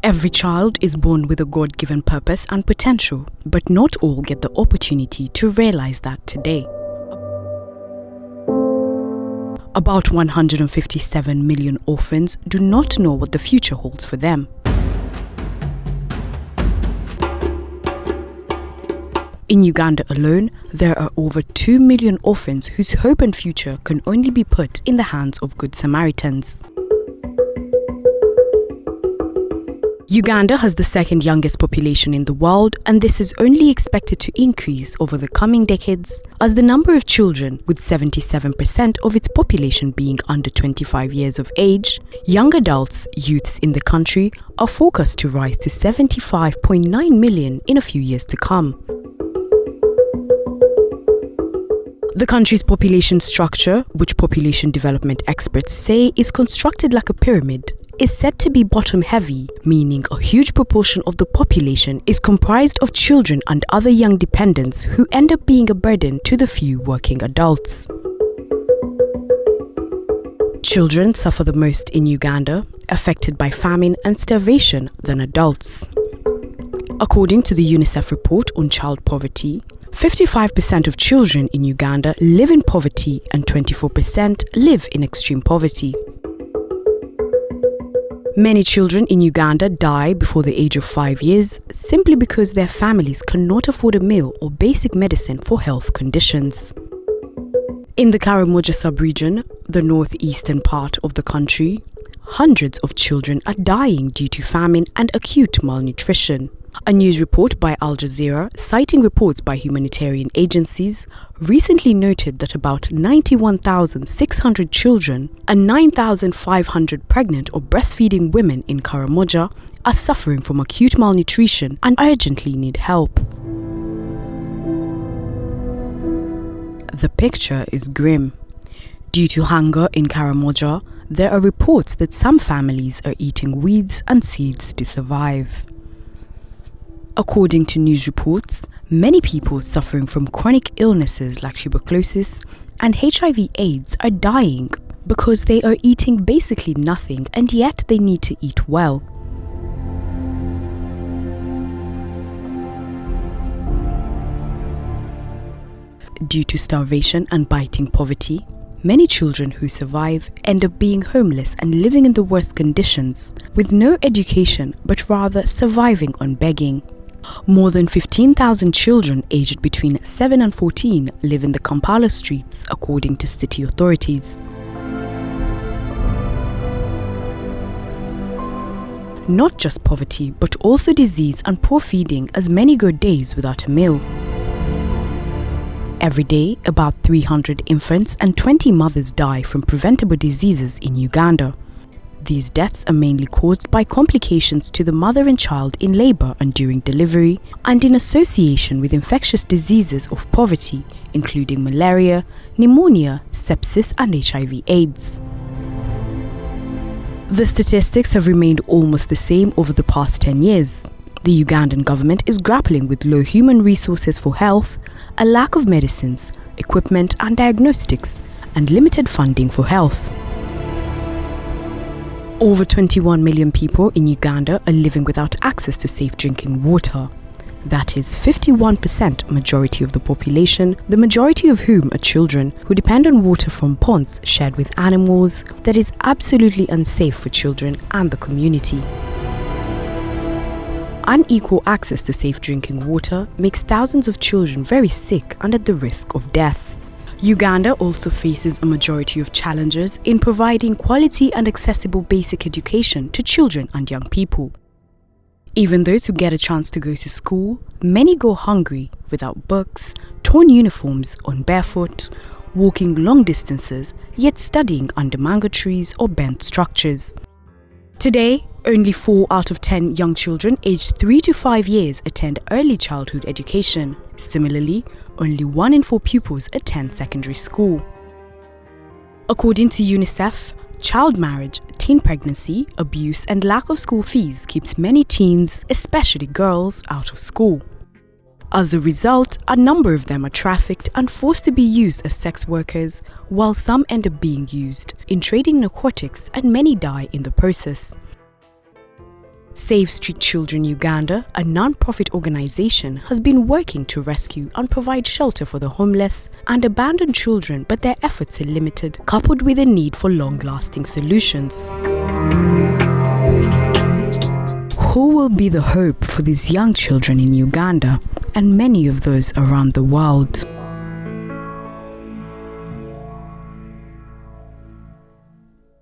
Every child is born with a God-given purpose and potential, but not all get the opportunity to realize that today. About 157 million orphans do not know what the future holds for them. In Uganda alone, there are over 2 million orphans whose hope and future can only be put in the hands of Good Samaritans. Uganda has the second youngest population in the world, and this is only expected to increase over the coming decades as the number of children, with 77% of its population being under 25 years of age, young adults, youths in the country, are forecast to rise to 75.9 million in a few years to come. The country's population structure, which population development experts say is constructed like a pyramid, is said to be bottom-heavy, meaning a huge proportion of the population is comprised of children and other young dependents who end up being a burden to the few working adults. Children suffer the most in Uganda, affected by famine and starvation, than adults. According to the UNICEF report on child poverty, 55% of children in Uganda live in poverty and 24% live in extreme poverty. Many children in Uganda die before the age of 5 years simply because their families cannot afford a meal or basic medicine for health conditions. In the Karamoja sub-region, the northeastern part of the country, hundreds of children are dying due to famine and acute malnutrition. A news report by Al Jazeera, citing reports by humanitarian agencies, recently noted that about 91,600 children and 9,500 pregnant or breastfeeding women in Karamoja are suffering from acute malnutrition and urgently need help. The picture is grim. Due to hunger in Karamoja, there are reports that some families are eating weeds and seeds to survive. According to news reports, many people suffering from chronic illnesses like tuberculosis and HIV/AIDS are dying because they are eating basically nothing and yet they need to eat well. Due to starvation and biting poverty, many children who survive end up being homeless and living in the worst conditions, with no education but rather surviving on begging. More than 15,000 children aged between 7 and 14 live in the Kampala streets, according to city authorities. Not just poverty, but also disease and poor feeding, as many go days without a meal. Every day, about 300 infants and 20 mothers die from preventable diseases in Uganda. These deaths are mainly caused by complications to the mother and child in labor and during delivery, and in association with infectious diseases of poverty, including malaria, pneumonia, sepsis, and HIV/AIDS. The statistics have remained almost the same over the past 10 years. The Ugandan government is grappling with low human resources for health, a lack of medicines, equipment and diagnostics, and limited funding for health. Over 21 million people in Uganda are living without access to safe drinking water. That is 51% majority of the population, the majority of whom are children who depend on water from ponds shared with animals that is absolutely unsafe for children and the community. Unequal access to safe drinking water makes thousands of children very sick and at the risk of death. Uganda also faces a majority of challenges in providing quality and accessible basic education to children and young people. Even those who get a chance to go to school, many go hungry, without books, torn uniforms, on barefoot, walking long distances, yet studying under mango trees or bent structures. Today, only 4 out of 10 young children aged 3 to 5 years attend early childhood education. Similarly, only 1 in 4 pupils attend secondary school. According to UNICEF, child marriage, teen pregnancy, abuse, and lack of school fees keeps many teens, especially girls, out of school. As a result, a number of them are trafficked and forced to be used as sex workers, while some end up being used in trading narcotics and many die in the process. Save Street Children Uganda, a non-profit organization, has been working to rescue and provide shelter for the homeless and abandoned children, but their efforts are limited, coupled with a need for long-lasting solutions. Who will be the hope for these young children in Uganda and many of those around the world?